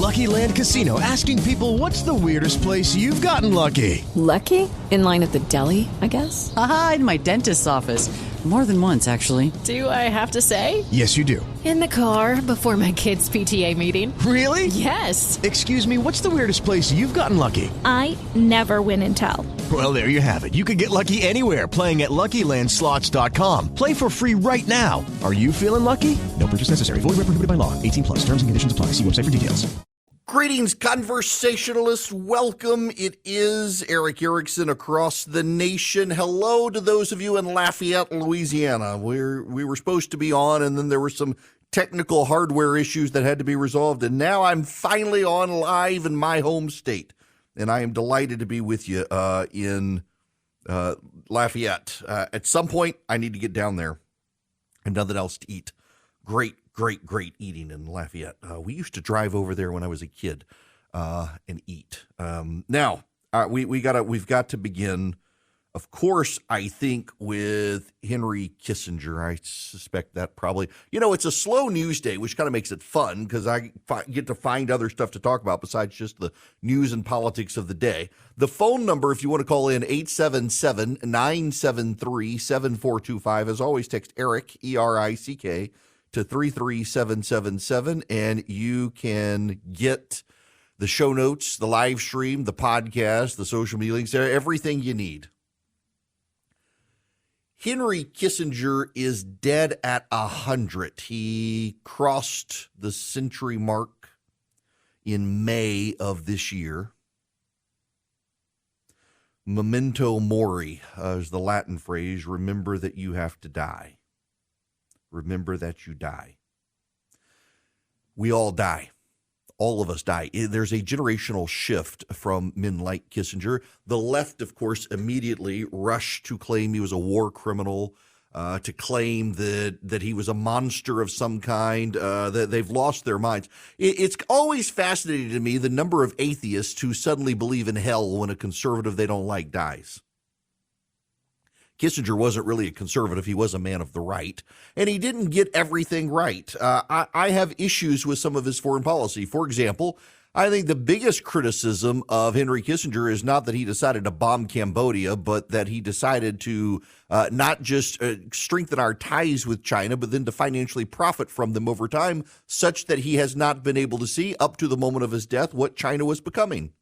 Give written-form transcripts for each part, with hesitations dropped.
Lucky Land Casino, asking people, what's the weirdest place you've gotten lucky? Lucky? In line at the deli, I guess? Aha, in my dentist's office. More than once, actually. Do I have to say? Yes, you do. In the car before my kids' PTA meeting. Really? Yes. Excuse me, what's the weirdest place you've gotten lucky? I never win and tell. Well, there you have it. You can get lucky anywhere, playing at LuckyLandSlots.com. Play for free right now. Are you feeling lucky? No purchase necessary. Void where prohibited by law. 18 plus. Terms and conditions apply. See website for details. Greetings, conversationalists. Welcome. It is Eric Erickson across the nation. Hello to those of you in Lafayette, Louisiana. We were supposed to be on, and then there were some technical hardware issues that had to be resolved, and now I'm finally on live in my home state, and I am delighted to be with you in Lafayette. At some point, I need to get down there and nothing else to eat. Great eating in Lafayette. We used to drive over there when I was a kid and eat. Now, we've got to begin, of course, I think, with Henry Kissinger. I suspect that probably, it's a slow news day, which kind of makes it fun because I get to find other stuff to talk about besides just the news and politics of the day. The phone number, if you want to call in, 877-973-7425. As always, text Eric, E-R-I-C-K, to 33777, and you can get the show notes, the live stream, the podcast, the social media links, everything you need. Henry Kissinger is dead at 100. He crossed the century mark in May of this year. Memento mori is the Latin phrase. Remember that you have to die. Remember that you die. We all die. All of us die. There's a generational shift from men like Kissinger. The left, of course, immediately rushed to claim he was a war criminal, to claim that he was a monster of some kind, that they've lost their minds. It's always fascinating to me the number of atheists who suddenly believe in hell when a conservative they don't like dies. Kissinger wasn't really a conservative. He was a man of the right, and he didn't get everything right. I have issues with some of his foreign policy. For example, I think the biggest criticism of Henry Kissinger is not that he decided to bomb Cambodia, but that he decided to not just strengthen our ties with China, but then to financially profit from them over time, such that he has not been able to see, up to the moment of his death, what China was becoming.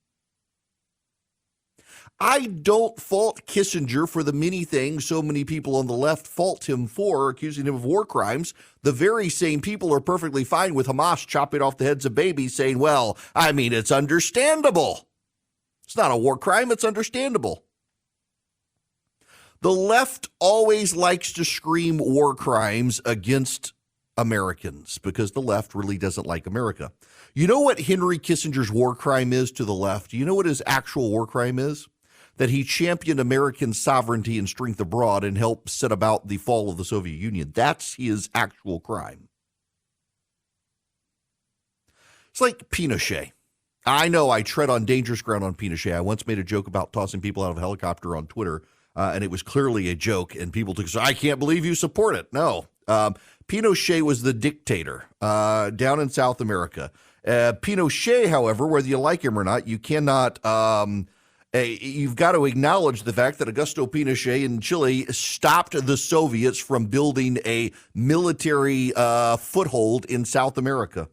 I don't fault Kissinger for the many things so many people on the left fault him for, accusing him of war crimes. The very same people are perfectly fine with Hamas chopping off the heads of babies, saying, well, it's understandable. It's not a war crime. It's understandable. The left always likes to scream war crimes against Americans because the left really doesn't like America. You know what Henry Kissinger's war crime is to the left? You know what his actual war crime is? That he championed American sovereignty and strength abroad and helped set about the fall of the Soviet Union. That's his actual crime. It's like Pinochet. I know I tread on dangerous ground on Pinochet. I once made a joke about tossing people out of a helicopter on Twitter, and it was clearly a joke, and people took, I can't believe you support it. No. Pinochet was the dictator down in South America. Pinochet, however, whether you like him or not, you cannot... you've got to acknowledge the fact that Augusto Pinochet in Chile stopped the Soviets from building a military foothold in South America.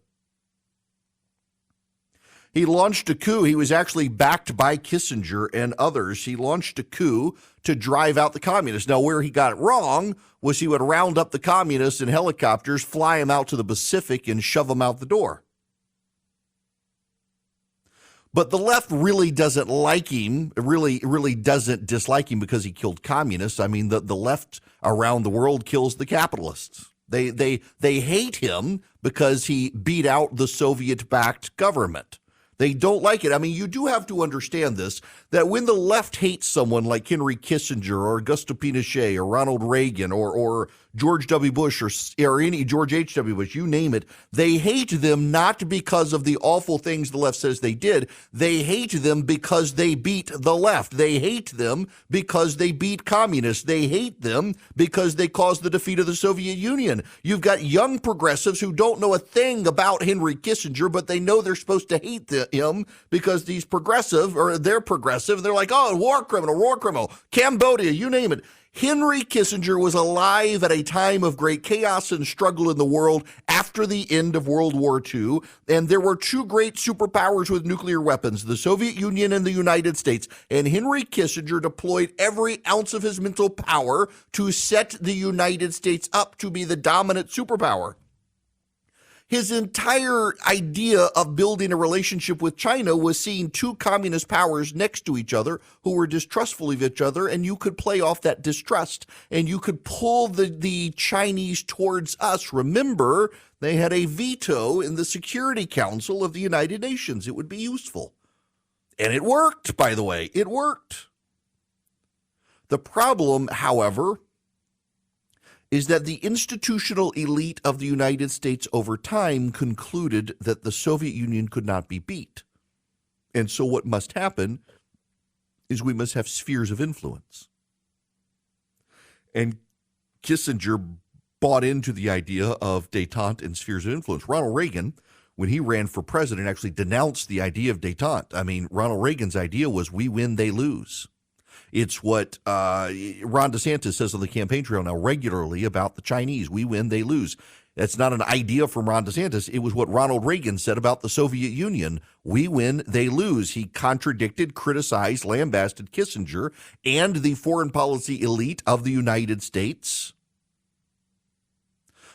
He launched a coup. He was actually backed by Kissinger and others. He launched a coup to drive out the communists. Now, where he got it wrong was he would round up the communists in helicopters, fly them out to the Pacific, and shove them out the door. But the left really doesn't like him, really doesn't dislike him because he killed communists. The left around the world kills the capitalists. They hate him because he beat out the Soviet-backed government. They don't like it. You do have to understand this, that when the left hates someone like Henry Kissinger or Augusto Pinochet or Ronald Reagan or George W. Bush or any George H.W. Bush, you name it. They hate them not because of the awful things the left says they did. They hate them because they beat the left. They hate them because they beat communists. They hate them because they caused the defeat of the Soviet Union. You've got young progressives who don't know a thing about Henry Kissinger, but they know they're supposed to hate him because they're progressive. They're like, oh, war criminal, Cambodia, you name it. Henry Kissinger was alive at a time of great chaos and struggle in the world after the end of World War II, and there were two great superpowers with nuclear weapons, the Soviet Union and the United States, and Henry Kissinger deployed every ounce of his mental power to set the United States up to be the dominant superpower. His entire idea of building a relationship with China was seeing two communist powers next to each other who were distrustful of each other, and you could play off that distrust, and you could pull the Chinese towards us. Remember, they had a veto in the Security Council of the United Nations. It would be useful. And it worked, by the way. It worked. The problem, however, is that the institutional elite of the United States over time concluded that the Soviet Union could not be beat. And so what must happen is we must have spheres of influence. And Kissinger bought into the idea of détente and spheres of influence. Ronald Reagan, when he ran for president, actually denounced the idea of détente. I mean, Ronald Reagan's idea was we win, they lose. It's what Ron DeSantis says on the campaign trail now regularly about the Chinese. We win, they lose. That's not an idea from Ron DeSantis. It was what Ronald Reagan said about the Soviet Union. We win, they lose. He contradicted, criticized, lambasted Kissinger and the foreign policy elite of the United States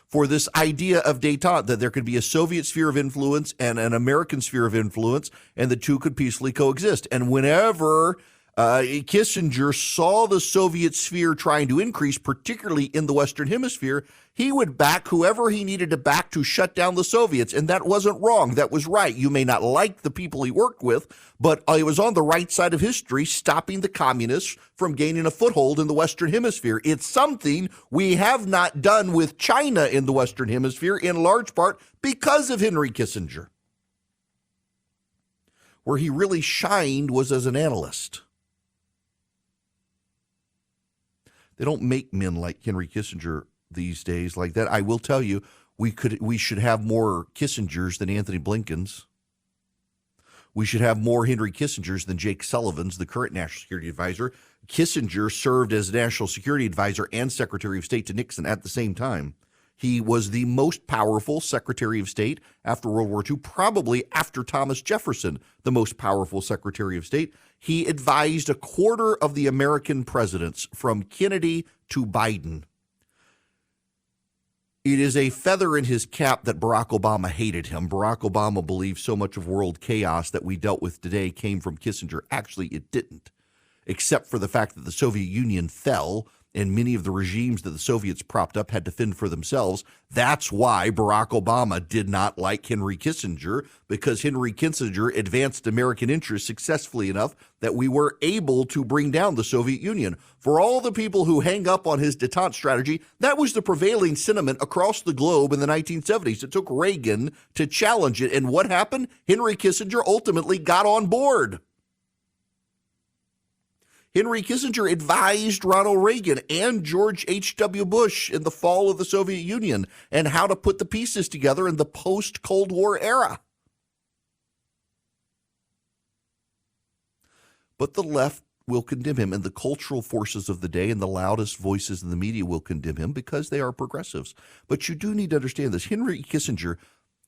for this idea of détente, that there could be a Soviet sphere of influence and an American sphere of influence, and the two could peacefully coexist. And whenever Kissinger saw the Soviet sphere trying to increase, particularly in the Western Hemisphere, he would back whoever he needed to back to shut down the Soviets. And that wasn't wrong. That was right. You may not like the people he worked with, but he was on the right side of history, stopping the communists from gaining a foothold in the Western Hemisphere. It's something we have not done with China in the Western Hemisphere, in large part because of Henry Kissinger. Where he really shined was as an analyst. They don't make men like Henry Kissinger these days like that. I will tell you, we should have more Kissingers than Anthony Blinkens. We should have more Henry Kissingers than Jake Sullivan's, the current National Security Advisor. Kissinger served as National Security Advisor and Secretary of State to Nixon at the same time. He was the most powerful Secretary of State after World War II, probably after Thomas Jefferson, the most powerful Secretary of State. He advised a quarter of the American presidents, from Kennedy to Biden. It is a feather in his cap that Barack Obama hated him. Barack Obama believed so much of world chaos that we dealt with today came from Kissinger. Actually, it didn't, except for the fact that the Soviet Union fell and many of the regimes that the Soviets propped up had to fend for themselves. That's why Barack Obama did not like Henry Kissinger, because Henry Kissinger advanced American interests successfully enough that we were able to bring down the Soviet Union. For all the people who hang up on his détente strategy, that was the prevailing sentiment across the globe in the 1970s. It took Reagan to challenge it. And what happened? Henry Kissinger ultimately got on board. Henry Kissinger advised Ronald Reagan and George H.W. Bush in the fall of the Soviet Union and how to put the pieces together in the post-Cold War era. But the left will condemn him, and the cultural forces of the day and the loudest voices in the media will condemn him because they are progressives. But you do need to understand this. Henry Kissinger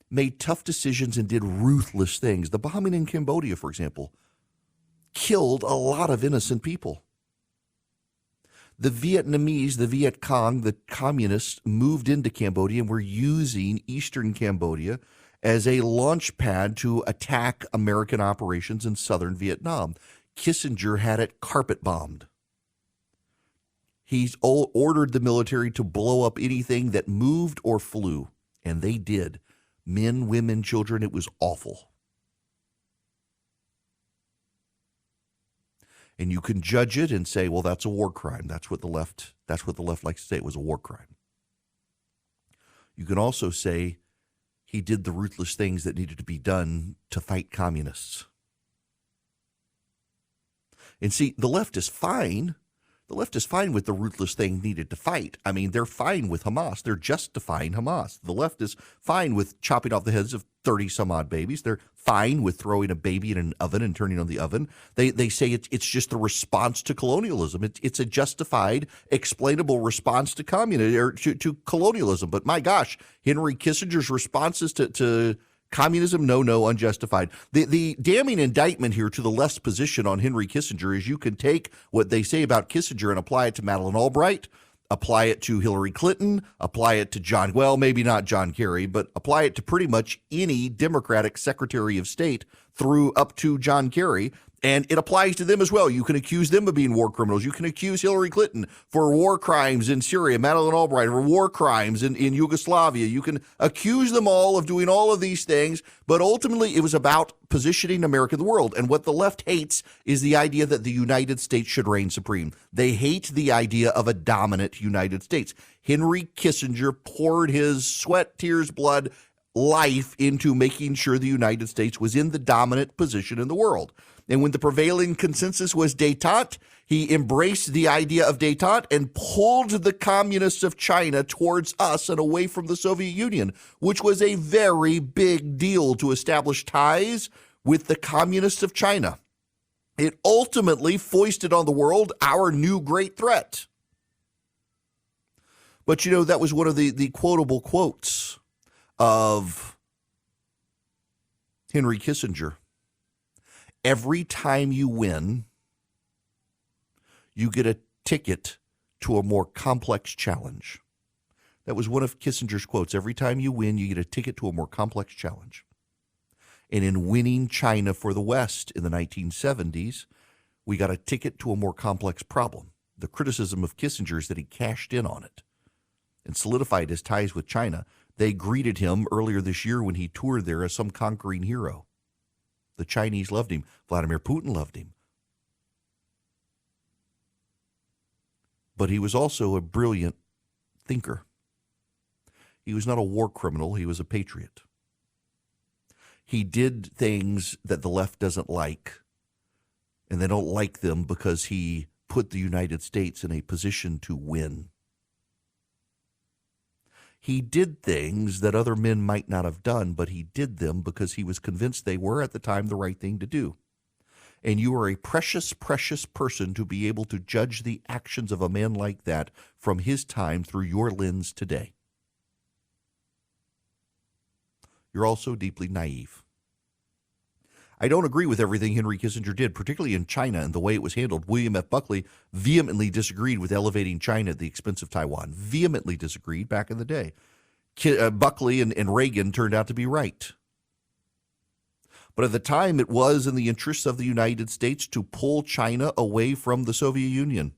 made tough decisions and did ruthless things. The bombing in Cambodia, for example, killed a lot of innocent people. The Vietnamese, the Viet Cong, the communists moved into Cambodia and were using eastern Cambodia as a launch pad to attack American operations in southern Vietnam. Kissinger had it carpet bombed. He's ordered the military to blow up anything that moved or flew, and they did. Men, women, children, it was awful. And you can judge it and say, well, that's a war crime. That's what the left likes to say. It was a war crime. You can also say he did the ruthless things that needed to be done to fight communists. And see, the left is fine. The left is fine with the ruthless thing needed to fight. I mean, they're fine with Hamas. They're justifying Hamas. The left is fine with chopping off the heads of 30-some-odd babies. They're fine with throwing a baby in an oven and turning on the oven. They say it's just a response to colonialism. It's a justified, explainable response to communism or to colonialism. But my gosh, Henry Kissinger's responses to communism, no, unjustified. The damning indictment here to the left's position on Henry Kissinger is you can take what they say about Kissinger and apply it to Madeleine Albright, apply it to Hillary Clinton, apply it to maybe not John Kerry, but apply it to pretty much any Democratic Secretary of State through up to John Kerry. And it applies to them as well. You can accuse them of being war criminals. You can accuse Hillary Clinton for war crimes in Syria, Madeleine Albright for war crimes in Yugoslavia. You can accuse them all of doing all of these things, but ultimately it was about positioning America in the world. And what the left hates is the idea that the United States should reign supreme. They hate the idea of a dominant United States. Henry Kissinger poured his sweat, tears, blood, life into making sure the United States was in the dominant position in the world. And when the prevailing consensus was détente, he embraced the idea of détente and pulled the communists of China towards us and away from the Soviet Union, which was a very big deal to establish ties with the communists of China. It ultimately foisted on the world our new great threat. But, you know, that was one of the quotable quotes of Henry Kissinger. Every time you win, you get a ticket to a more complex challenge. That was one of Kissinger's quotes. Every time you win, you get a ticket to a more complex challenge. And in winning China for the West in the 1970s, we got a ticket to a more complex problem. The criticism of Kissinger is that he cashed in on it and solidified his ties with China. They greeted him earlier this year when he toured there as some conquering hero. The Chinese loved him. Vladimir Putin loved him. But he was also a brilliant thinker. He was not a war criminal. He was a patriot. He did things that the left doesn't like, and they don't like them because he put the United States in a position to win. He did things that other men might not have done, but he did them because he was convinced they were at the time the right thing to do. And you are a precious, precious person to be able to judge the actions of a man like that from his time through your lens today. You're also deeply naive. I don't agree with everything Henry Kissinger did, particularly in China and the way it was handled. William F. Buckley vehemently disagreed with elevating China at the expense of Taiwan. Vehemently disagreed back in the day. Buckley and Reagan turned out to be right. But at the time, it was in the interests of the United States to pull China away from the Soviet Union.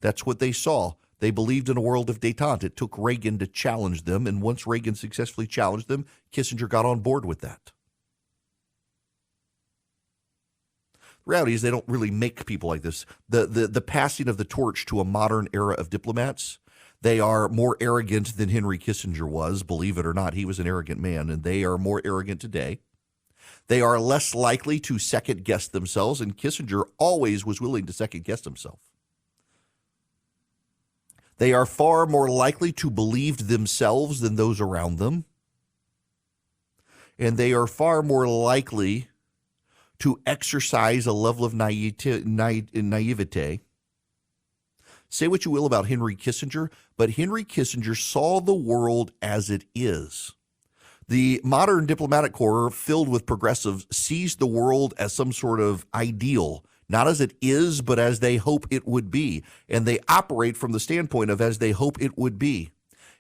That's what they saw. They believed in a world of détente. It took Reagan to challenge them, and once Reagan successfully challenged them, Kissinger got on board with that. The reality is they don't really make people like this. The passing of the torch to a modern era of diplomats, they are more arrogant than Henry Kissinger was. Believe it or not, he was an arrogant man, and they are more arrogant today. They are less likely to second-guess themselves, and Kissinger always was willing to second-guess himself. They are far more likely to believe themselves than those around them, and they are far more likely to exercise a level of naivete. Say what you will about Henry Kissinger, but Henry Kissinger saw the world as it is. The modern diplomatic corps filled with progressives sees the world as some sort of ideal, not as it is, but as they hope it would be. And they operate from the standpoint of as they hope it would be.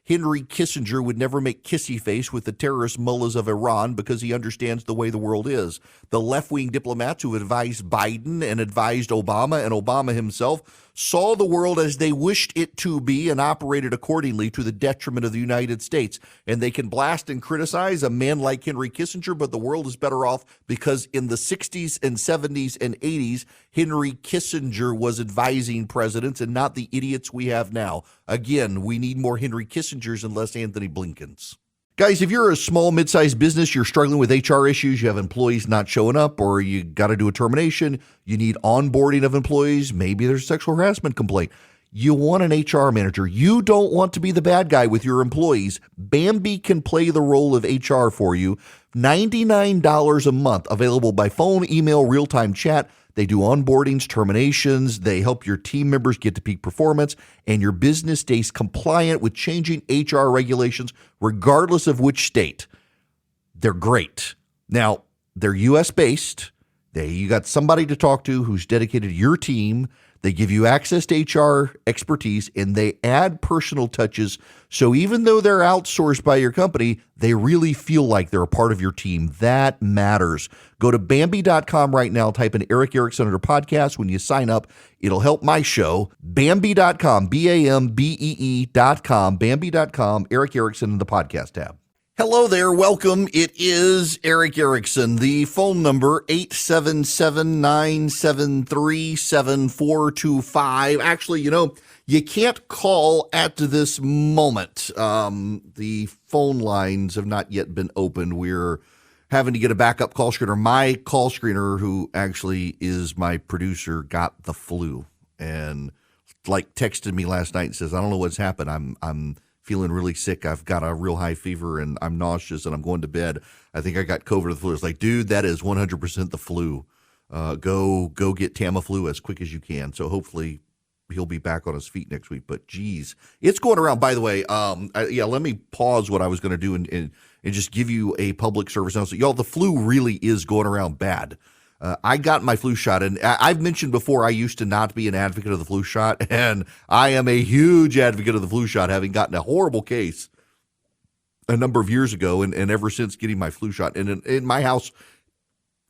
Henry Kissinger would never make kissy face with the terrorist mullahs of Iran because he understands the way the world is. The left-wing diplomats who advised Biden and advised Obama and Obama himself saw the world as they wished it to be and operated accordingly to the detriment of the United States. And they can blast and criticize a man like Henry Kissinger, but the world is better off because in the 60s and 70s and 80s, Henry Kissinger was advising presidents and not the idiots we have now. Again, we need more Henry Kissinger Kissingers and less Anthony Blinkens. Guys, if you're a small, mid-sized business, you're struggling with HR issues, you have employees not showing up, or you got to do a termination, you need onboarding of employees, maybe there's a sexual harassment complaint. You want an HR manager. You don't want to be the bad guy with your employees. Bambee can play the role of HR for you. $99 a month, available by phone, email, real-time chat. They do onboardings, terminations. They help your team members get to peak performance, and your business stays compliant with changing HR regulations, regardless of which state. They're great. Now, they're U.S.-based. You got somebody to talk to who's dedicated to your team. They give you access to HR expertise, and they add personal touches. So even though they're outsourced by your company, they really feel like they're a part of your team. That matters. Go to Bambee.com right now. Type in Eric Erickson under podcast. When you sign up, it'll help my show. Bambee.com, Bambee.com, Bambee.com, Eric Erickson in the podcast tab. Hello there. Welcome. It is Eric Erickson. The phone number, 877-973-7425. Actually, you can't call at this moment. The phone lines have not yet been opened. We're having to get a backup call screener. My call screener, who actually is my producer, got the flu and texted me last night and says, I don't know what's happened. I'm feeling really sick. I've got a real high fever and I'm nauseous and I'm going to bed. I think I got COVID or the flu. It's like, dude, that is 100% the flu. Go get Tamiflu as quick as you can. So hopefully he'll be back on his feet next week. But geez, it's going around. By the way, let me pause what I was going to do and just give you a public service announcement. Y'all, the flu really is going around bad. I got my flu shot, and I've mentioned before I used to not be an advocate of the flu shot, and I am a huge advocate of the flu shot, having gotten a horrible case a number of years ago, and ever since getting my flu shot. And in my house,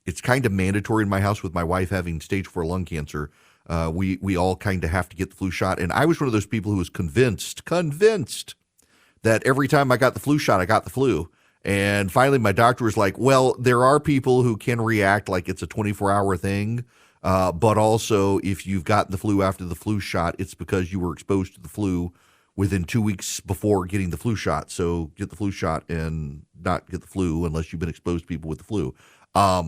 it's kind of mandatory in my house with my wife having stage 4 lung cancer. We all kind of have to get the flu shot, and I was one of those people who was convinced that every time I got the flu shot, I got the flu. And finally, my doctor was like, well, there are people who can react like it's a 24-hour thing. But also, if you've gotten the flu after the flu shot, it's because you were exposed to the flu within 2 weeks before getting the flu shot. So get the flu shot and not get the flu unless you've been exposed to people with the flu. Now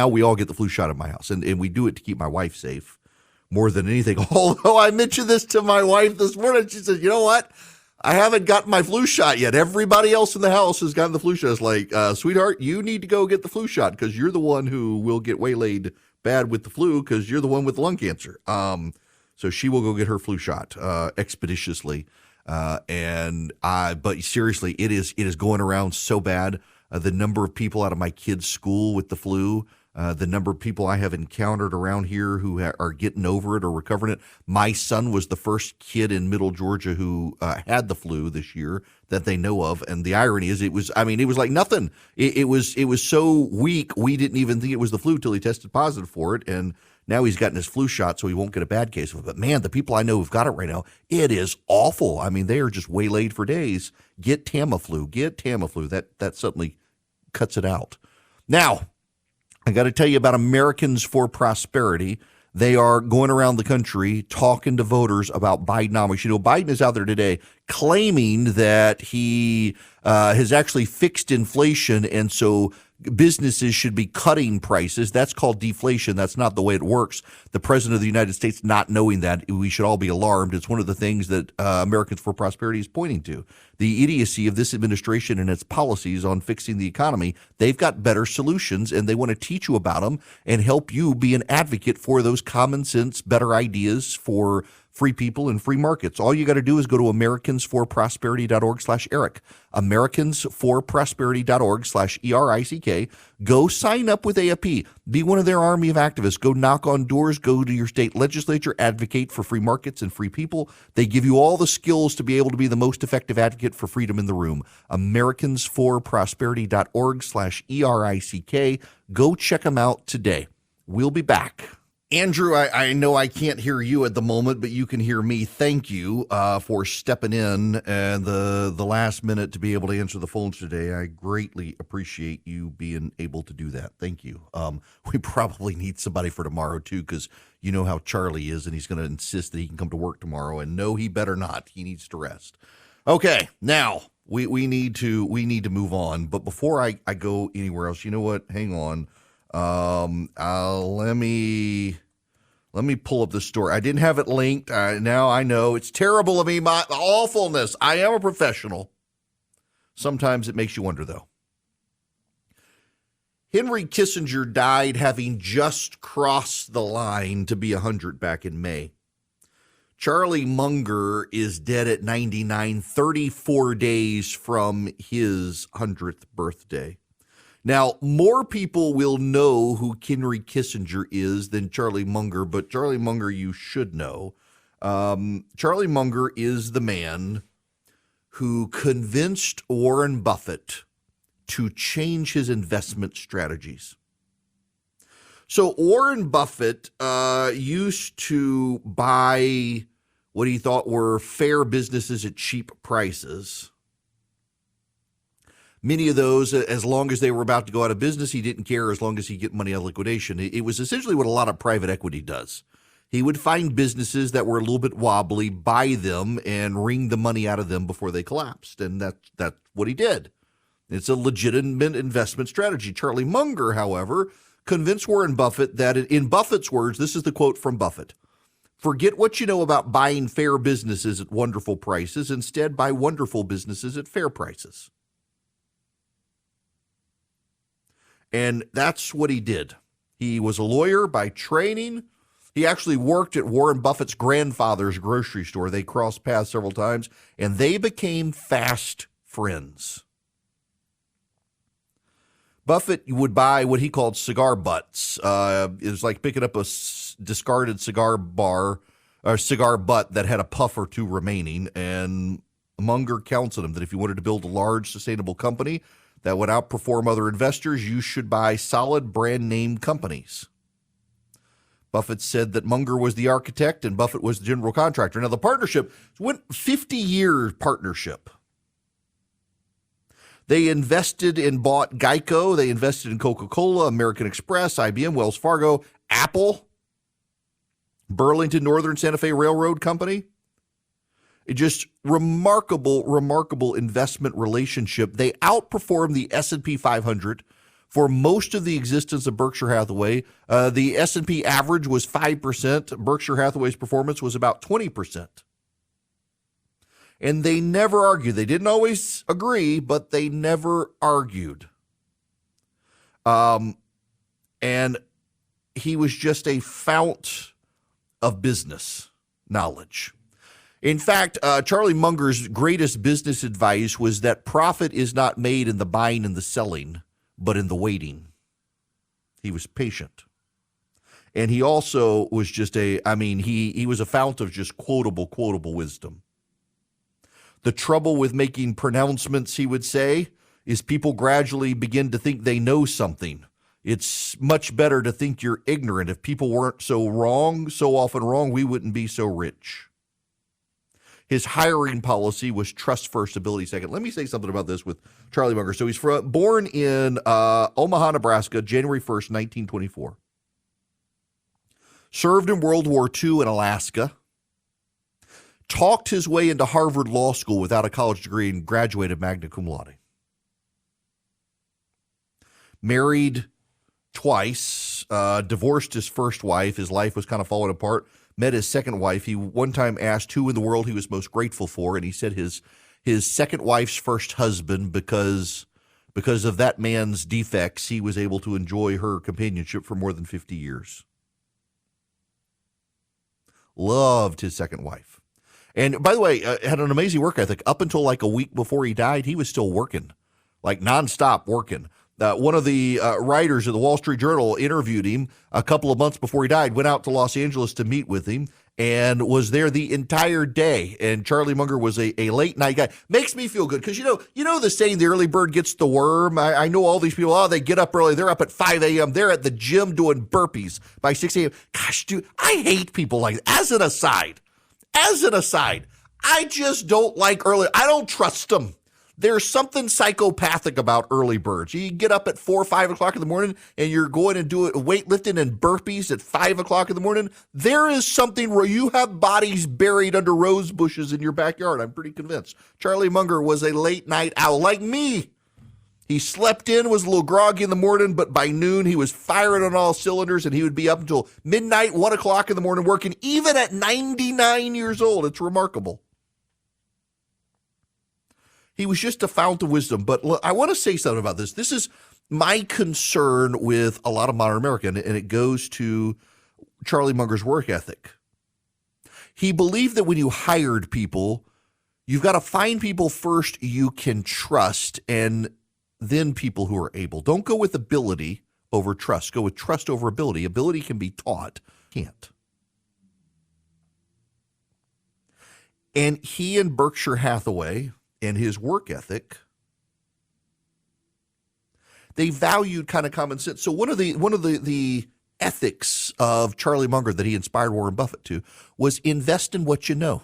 we all get the flu shot at my house. And we do it to keep my wife safe more than anything. Although I mentioned this to my wife this morning. She said, you know what? I haven't gotten my flu shot yet. Everybody else in the house has gotten the flu shot. It's like, sweetheart, you need to go get the flu shot because you're the one who will get waylaid bad with the flu because you're the one with lung cancer. So she will go get her flu shot expeditiously. But seriously, it is going around so bad. The number of people out of my kids' school with the flu, the number of people I have encountered around here who are getting over it or recovering it. My son was the first kid in Middle Georgia who had the flu this year that they know of. And the irony is it was like nothing. It was so weak, we didn't even think it was the flu till he tested positive for it. And now he's gotten his flu shot, so he won't get a bad case of it. But man, the people I know who've got it right now, it is awful. I mean, they are just waylaid for days. Get Tamiflu. That suddenly cuts it out. Now, I got to tell you about Americans for Prosperity. They are going around the country talking to voters about Bidenomics. Biden is out there today claiming that he has actually fixed inflation, and so businesses should be cutting prices. That's called deflation. That's not the way it works. The president of the United States not knowing that, we should all be alarmed. It's one of the things that Americans for Prosperity is pointing to. The idiocy of this administration and its policies on fixing the economy. They've got better solutions, and they want to teach you about them and help you be an advocate for those common sense, better ideas for free people and free markets. All you got to do is go to americansforprosperity.org/Eric, americansforprosperity.org/ERICK. Go sign up with AFP. Be one of their army of activists. Go knock on doors. Go to your state legislature. Advocate for free markets and free people. They give you all the skills to be able to be the most effective advocate for freedom in the room. americansforprosperity.org/ERICK. Go check them out today. We'll be back Andrew, I know I can't hear you at the moment, but you can hear me. Thank you for stepping in and the last minute to be able to answer the phones today. I greatly appreciate you being able to do that. Thank you. We probably need somebody for tomorrow, too, because you know how Charlie is, and he's going to insist that he can come to work tomorrow. And no, he better not. He needs to rest. Okay, now we need to move on. But before I go anywhere else, you know what? Hang on. Let me pull up the story. I didn't have it linked. Now I know it's terrible of me, my awfulness. I am a professional. Sometimes it makes you wonder, though. Henry Kissinger died having just crossed the line to be 100 back in May. Charlie Munger is dead at 99, 34 days from his 100th birthday. Now, more people will know who Henry Kissinger is than Charlie Munger, but Charlie Munger you should know. Charlie Munger is the man who convinced Warren Buffett to change his investment strategies. So Warren Buffett used to buy what he thought were fair businesses at cheap prices. Many of those, as long as they were about to go out of business, he didn't care as long as he get money out of liquidation. It was essentially what a lot of private equity does. He would find businesses that were a little bit wobbly, buy them, and wring the money out of them before they collapsed. And that's what he did. It's a legitimate investment strategy. Charlie Munger, however, convinced Warren Buffett that, in Buffett's words, this is the quote from Buffett, "Forget what you know about buying fair businesses at wonderful prices. Instead, buy wonderful businesses at fair prices." And that's what he did. He was a lawyer by training. He actually worked at Warren Buffett's grandfather's grocery store. They crossed paths several times, and they became fast friends. Buffett would buy what he called cigar butts. It was like picking up a discarded cigar bar or cigar butt that had a puff or two remaining. And Munger counseled him that if you wanted to build a large, sustainable company that would outperform other investors, you should buy solid brand name companies. Buffett said that Munger was the architect and Buffett was the general contractor. Now, the partnership went 50-year partnership. They invested and bought Geico. They invested in Coca-Cola, American Express, IBM, Wells Fargo, Apple, Burlington Northern Santa Fe Railroad Company. Just remarkable investment relationship. They outperformed the S&P 500 for most of the existence of Berkshire Hathaway. The S&P average was 5%. Berkshire Hathaway's performance was about 20%. And they never argued. They didn't always agree, but they never argued. And he was just a fount of business knowledge. In fact, Charlie Munger's greatest business advice was that profit is not made in the buying and the selling, but in the waiting. He was patient. And he also was just he was a fount of just quotable wisdom. The trouble with making pronouncements, he would say, is people gradually begin to think they know something. It's much better to think you're ignorant. If people weren't so often wrong, we wouldn't be so rich. His hiring policy was trust first, ability second. Let me say something about this with Charlie Munger. So he's born in Omaha, Nebraska, January 1st, 1924. Served in World War II in Alaska. Talked his way into Harvard Law School without a college degree and graduated magna cum laude. Married twice, divorced his first wife. His life was kind of falling apart. Met his second wife. He one time asked who in the world he was most grateful for, and he said his second wife's first husband, because of that man's defects, he was able to enjoy her companionship for more than 50 years. Loved his second wife. And by the way, had an amazing work ethic. Up until like a week before he died, he was still working, like nonstop working. One of the writers of the Wall Street Journal interviewed him a couple of months before he died, went out to Los Angeles to meet with him, and was there the entire day. And Charlie Munger was a late night guy. Makes me feel good because, you know the saying, the early bird gets the worm. I know all these people, they get up early. They're up at 5 a.m. They're at the gym doing burpees by 6 a.m. Gosh, dude, I hate people like that. As an aside, I just don't like early. I don't trust them. There's something psychopathic about early birds. You get up at 4 or 5 o'clock in the morning and you're going and do weightlifting and burpees at 5 o'clock in the morning. There is something where you have bodies buried under rose bushes in your backyard. I'm pretty convinced. Charlie Munger was a late night owl like me. He slept in, was a little groggy in the morning, but by noon he was firing on all cylinders, and he would be up until midnight, 1 o'clock in the morning working, even at 99 years old. It's remarkable. He was just a fount of wisdom. But look, I want to say something about this. This is my concern with a lot of modern America, and it goes to Charlie Munger's work ethic. He believed that when you hired people, you've got to find people first you can trust, and then people who are able. Don't go with ability over trust. Go with trust over ability. Ability can be taught. Can't. And he and Berkshire Hathaway and his work ethic, they valued kind of common sense. So one of the ethics of Charlie Munger that he inspired Warren Buffett to was invest in what you know.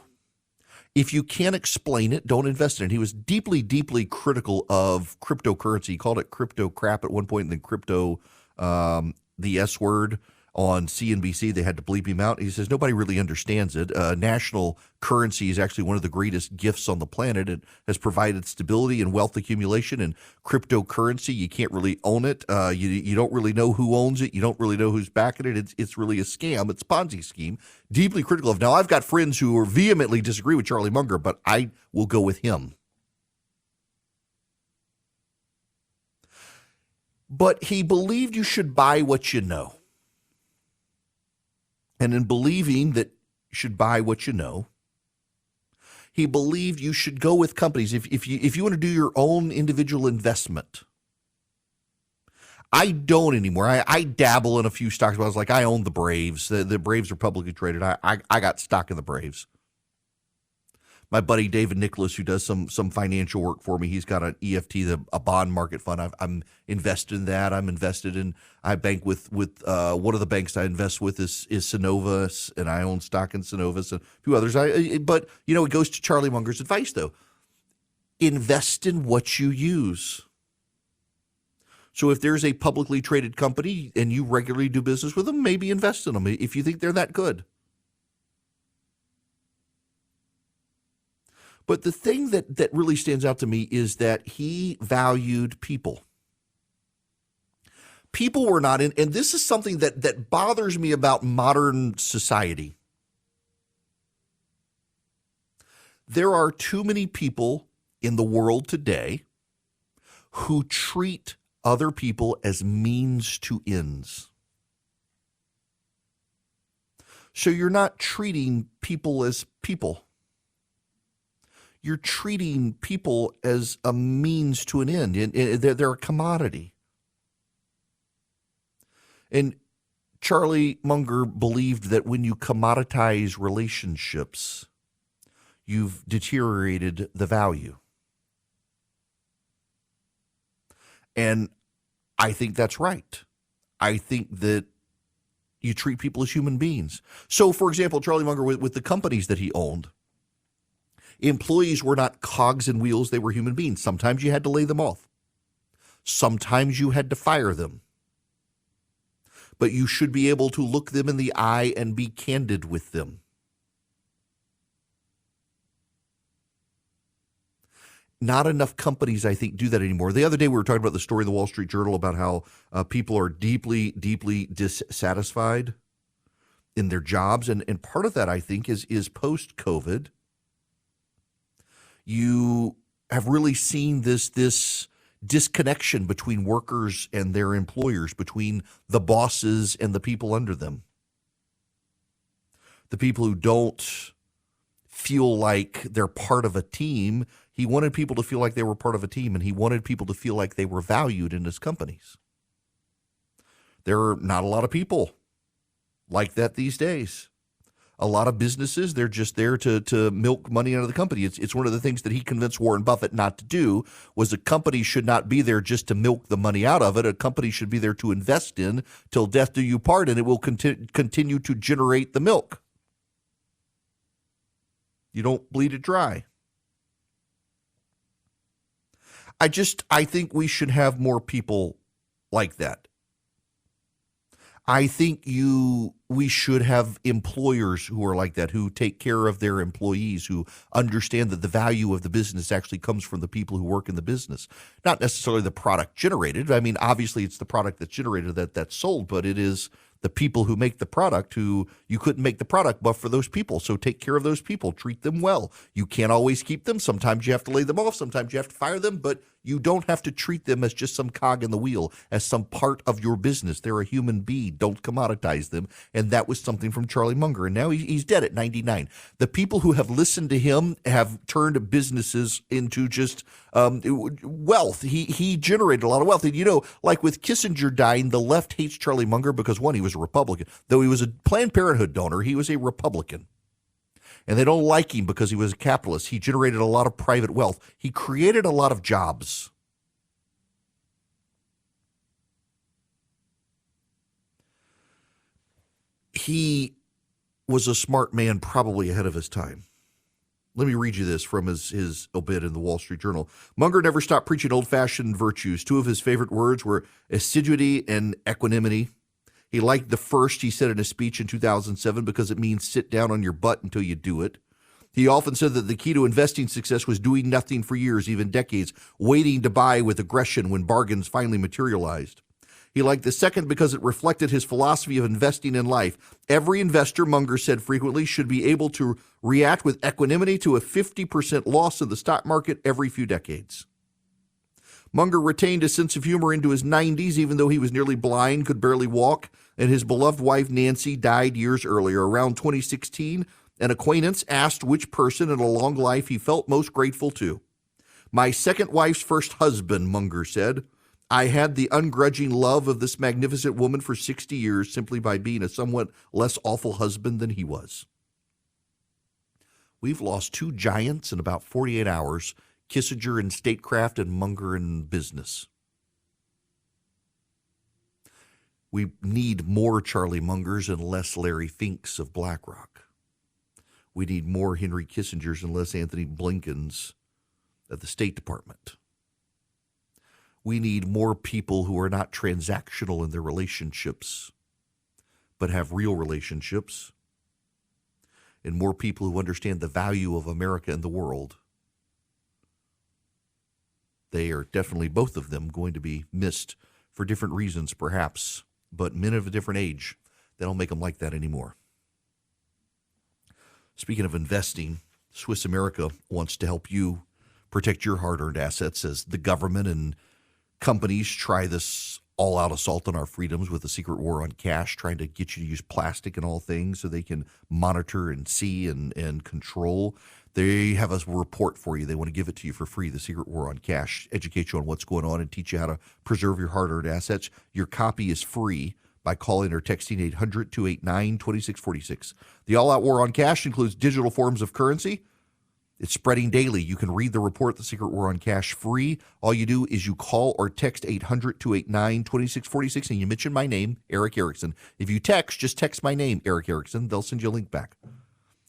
If you can't explain it, don't invest in it. He was deeply, deeply critical of cryptocurrency. He called it crypto crap at one point, and then crypto, the S word, on CNBC. They had to bleep him out. He says nobody really understands it. National currency is actually one of the greatest gifts on the planet. It has provided stability and wealth accumulation. And cryptocurrency, you can't really own it. You don't really know who owns it. You don't really know who's backing it. It's really a scam. It's a Ponzi scheme. Deeply critical of. Now, I've got friends who vehemently disagree with Charlie Munger, but I will go with him. But he believed you should buy what you know. And in believing that you should buy what you know, he believed you should go with companies. If you want to do your own individual investment, I don't anymore. I dabble in a few stocks. But I was like, I own the Braves. The Braves are publicly traded. I got stock in the Braves. My buddy David Nicholas, who does some financial work for me, he's got an EFT, a bond market fund. I'm invested in that. I bank with one of the banks I invest with is Synovus, and I own stock in Synovus and a few others. But it goes to Charlie Munger's advice though. Invest in what you use. So if there's a publicly traded company and you regularly do business with them, maybe invest in them if you think they're that good. But the thing that really stands out to me is that he valued people. People were not in, and this is something that bothers me about modern society. There are too many people in the world today who treat other people as means to ends. So you're not treating people as people. You're treating people as a means to an end. They're a commodity. And Charlie Munger believed that when you commoditize relationships, you've deteriorated the value. And I think that's right. I think that you treat people as human beings. So, for example, Charlie Munger, with the companies that he owned, employees were not cogs and wheels. They were human beings. Sometimes you had to lay them off. Sometimes you had to fire them. But you should be able to look them in the eye and be candid with them. Not enough companies, I think, do that anymore. The other day we were talking about the story in the Wall Street Journal about how people are deeply, deeply dissatisfied in their jobs. And part of that, I think, is post-COVID. You have really seen this disconnection between workers and their employers, between the bosses and the people under them. The people who don't feel like they're part of a team. He wanted people to feel like they were part of a team, and he wanted people to feel like they were valued in his companies. There are not a lot of people like that these days. a lot of businesses, they're just there to milk money out of the company. It's one of the things that he convinced Warren Buffett not to do, was a company should not be there just to milk the money out of it. A company should be there to invest in till death do you part, and it will continue to generate the milk. You don't bleed it dry. I think we should have more people like that. I think we should have employers who are like that, who take care of their employees, who understand that the value of the business actually comes from the people who work in the business, not necessarily the product generated. I mean, obviously it's the product that's generated that's sold, but it is the people who make the product who you couldn't make the product but for those people. So take care of those people, treat them well. You can't always keep them. Sometimes you have to lay them off. Sometimes you have to fire them, but you don't have to treat them as just some cog in the wheel, as some part of your business. They're a human being. Don't commoditize them. And that was something from Charlie Munger. And now he's dead at 99. The people who have listened to him have turned businesses into just wealth. He generated a lot of wealth. And, like with Kissinger dying, the left hates Charlie Munger because, one, he was a Republican. Though he was a Planned Parenthood donor, he was a Republican. And they don't like him because he was a capitalist. He generated a lot of private wealth. He created a lot of jobs. He was a smart man, probably ahead of his time. Let me read you this from his obit in the Wall Street Journal. Munger never stopped preaching old-fashioned virtues. Two of his favorite words were assiduity and equanimity. He liked the first, he said in a speech in 2007, because it means sit down on your butt until you do it. He often said that the key to investing success was doing nothing for years, even decades, waiting to buy with aggression when bargains finally materialized. He liked the second because it reflected his philosophy of investing in life. Every investor, Munger said frequently, should be able to react with equanimity to a 50% loss in the stock market every few decades. Munger retained a sense of humor into his 90s, even though he was nearly blind, could barely walk, and his beloved wife Nancy died years earlier. Around 2016, an acquaintance asked which person in a long life he felt most grateful to. My second wife's first husband, Munger said. I had the ungrudging love of this magnificent woman for 60 years simply by being a somewhat less awful husband than he was. We've lost two giants in about 48 hours, Kissinger in statecraft and Munger in business. We need more Charlie Mungers and less Larry Finks of BlackRock. We need more Henry Kissingers and less Anthony Blinkens at the State Department. We need more people who are not transactional in their relationships, but have real relationships, and more people who understand the value of America and the world. They are definitely, both of them, going to be missed for different reasons, perhaps, but men of a different age, they don't make them like that anymore. Speaking of investing, Swiss America wants to help you protect your hard-earned assets as the government and companies try this all-out assault on our freedoms with a secret war on cash, trying to get you to use plastic and all things so they can monitor and see and control. They have a report for you. They want to give it to you for free, The Secret War on Cash, educate you on what's going on and teach you how to preserve your hard-earned assets. Your copy is free by calling or texting 800-289-2646. The all-out war on cash includes digital forms of currency. It's spreading daily. You can read the report, The Secret War on Cash, free. All you do is you call or text 800-289-2646, and you mention my name, Eric Erickson. If you text, just text my name, Eric Erickson. They'll send you a link back.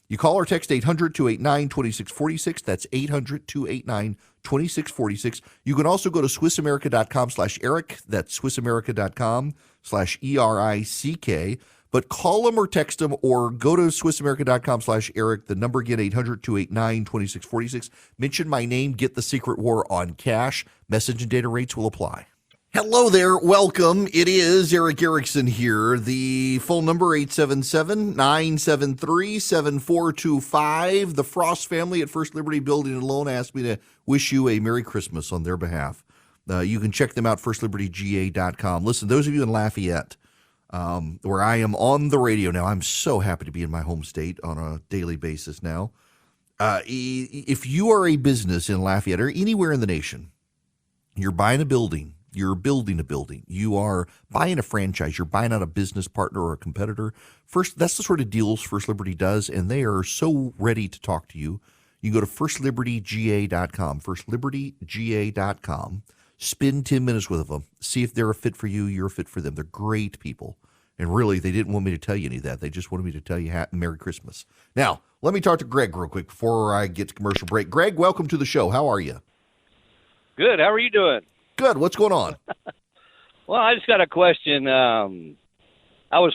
You call or text 800-289-2646. That's 800-289-2646. You can also go to SwissAmerica.com/Eric. That's SwissAmerica.com/ERICK. But call them or text them or go to SwissAmerica.com/Eric. The number again, 800-289-2646. Mention my name, get The Secret War on Cash. Message and data rates will apply. Hello there. Welcome. It is Eric Erickson here. The phone number, 877-973-7425. The Frost family at First Liberty Building and Loan asked me to wish you a Merry Christmas on their behalf. You can check them out, firstlibertyga.com. Listen, those of you in Lafayette, where I am on the radio now, I'm so happy to be in my home state on a daily basis now. If you are a business in Lafayette or anywhere in the nation, you're buying a building you're building a building, you are buying a franchise, you're buying out a business partner or a competitor. That's the sort of deals First Liberty does, and they are so ready to talk to you. You can go to firstlibertyga.com, firstlibertyga.com, spend 10 minutes with them, see if they're a fit for you, you're a fit for them. They're great people. And really, they didn't want me to tell you any of that. They just wanted me to tell you Merry Christmas. Now, let me talk to Greg real quick before I get to commercial break. Greg, welcome to the show. How are you? Good. How are you doing? Good. What's going on? Well, I just got a question. I was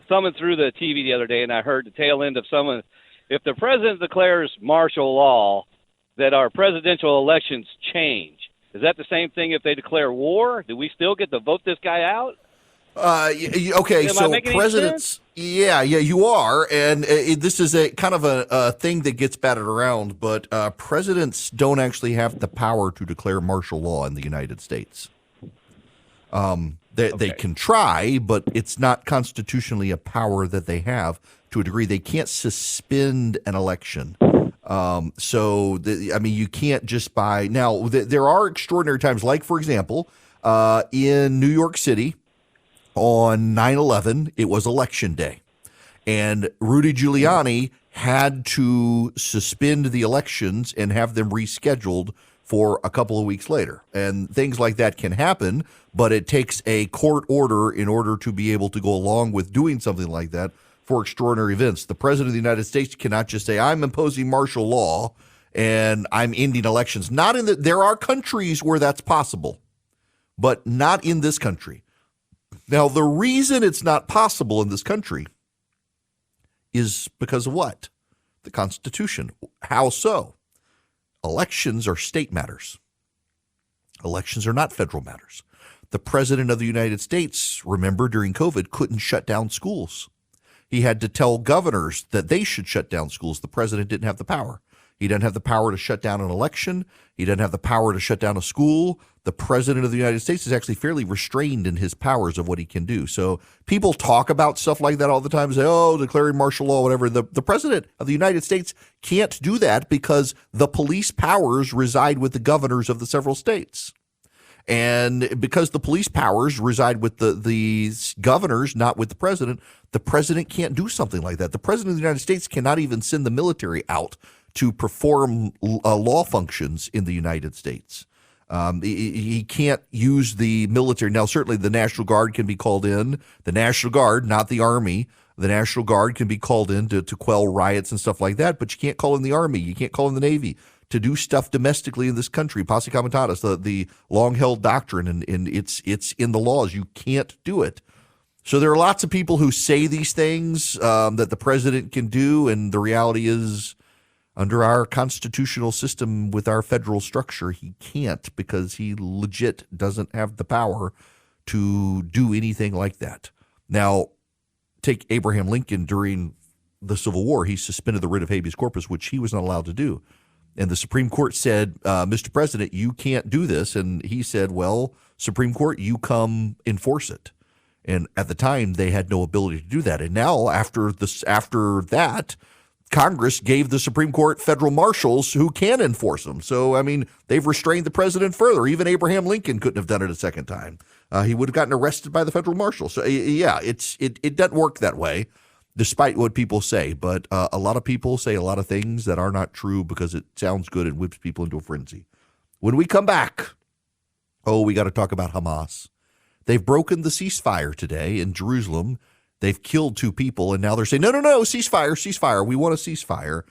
thumbing through the TV the other day, and I heard the tail end of someone, if the president declares martial law, that our presidential elections change. Is that the same thing if they declare war? Do we still get to vote this guy out? Okay, so presidents, yeah, you are, and this is a kind of a thing that gets batted around, but presidents don't actually have the power to declare martial law in the United States. They can try, but it's not constitutionally a power that they have to a degree. They can't suspend an election. You can't just buy. Now, there are extraordinary times, like, for example, in New York City, on 9/11, it was election day, and Rudy Giuliani had to suspend the elections and have them rescheduled for a couple of weeks later. And things like that can happen, but it takes a court order in order to be able to go along with doing something like that for extraordinary events. The president of the United States cannot just say, I'm imposing martial law and I'm ending elections. There are countries where that's possible, but not in this country. Now, the reason it's not possible in this country is because of what? The Constitution. How so? Elections are state matters. Elections are not federal matters. The president of the United States, remember, during COVID, couldn't shut down schools. He had to tell governors that they should shut down schools. The president didn't have the power. He doesn't have the power to shut down an election. He doesn't have the power to shut down a school. The president of the United States is actually fairly restrained in his powers of what he can do. So people talk about stuff like that all the time, say, oh, declaring martial law, whatever. The president of the United States can't do that because the police powers reside with the governors of the several states. And because the police powers reside with the governors, not with the president can't do something like that. The president of the United States cannot even send the military out to perform law functions in the United States. He can't use the military. Now, certainly the National Guard can be called in. The National Guard, not the Army. The National Guard can be called in to quell riots and stuff like that, but you can't call in the Army. You can't call in the Navy to do stuff domestically in this country. Posse comitatus, the long-held doctrine, and it's in the laws. You can't do it. So there are lots of people who say these things that the president can do, and the reality is, under our constitutional system with our federal structure, he can't, because he legit doesn't have the power to do anything like that. Now, take Abraham Lincoln during the Civil War. He suspended the writ of habeas corpus, which he was not allowed to do. And the Supreme Court said, Mr. President, you can't do this. And he said, well, Supreme Court, you come enforce it. And at the time, they had no ability to do that. And now, after that, Congress gave the Supreme Court federal marshals who can enforce them. So, I mean, they've restrained the president further. Even Abraham Lincoln couldn't have done it a second time. He would have gotten arrested by the federal marshals. So, yeah, it doesn't work that way, despite what people say. But a lot of people say a lot of things that are not true because it sounds good and whips people into a frenzy. When we come back, we got to talk about Hamas. They've broken the ceasefire today in Jerusalem. They've killed 2 people, and now they're saying, no, ceasefire. We want a ceasefire.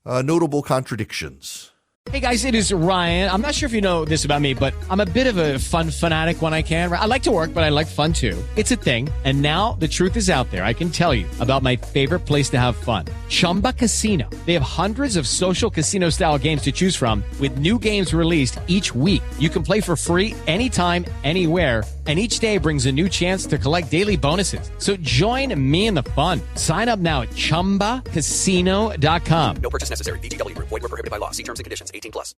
Notable contradictions. Hey, guys, it is Ryan. I'm not sure if you know this about me, but I'm a bit of a fun fanatic when I can. I like to work, but I like fun, too. It's a thing. And now the truth is out there. I can tell you about my favorite place to have fun, Chumba Casino. They have hundreds of social casino-style games to choose from with new games released each week. You can play for free anytime, anywhere, and each day brings a new chance to collect daily bonuses. So join me in the fun. Sign up now at ChumbaCasino.com. No purchase necessary. VGW Group. Void where prohibited by law. See terms and conditions. 18+.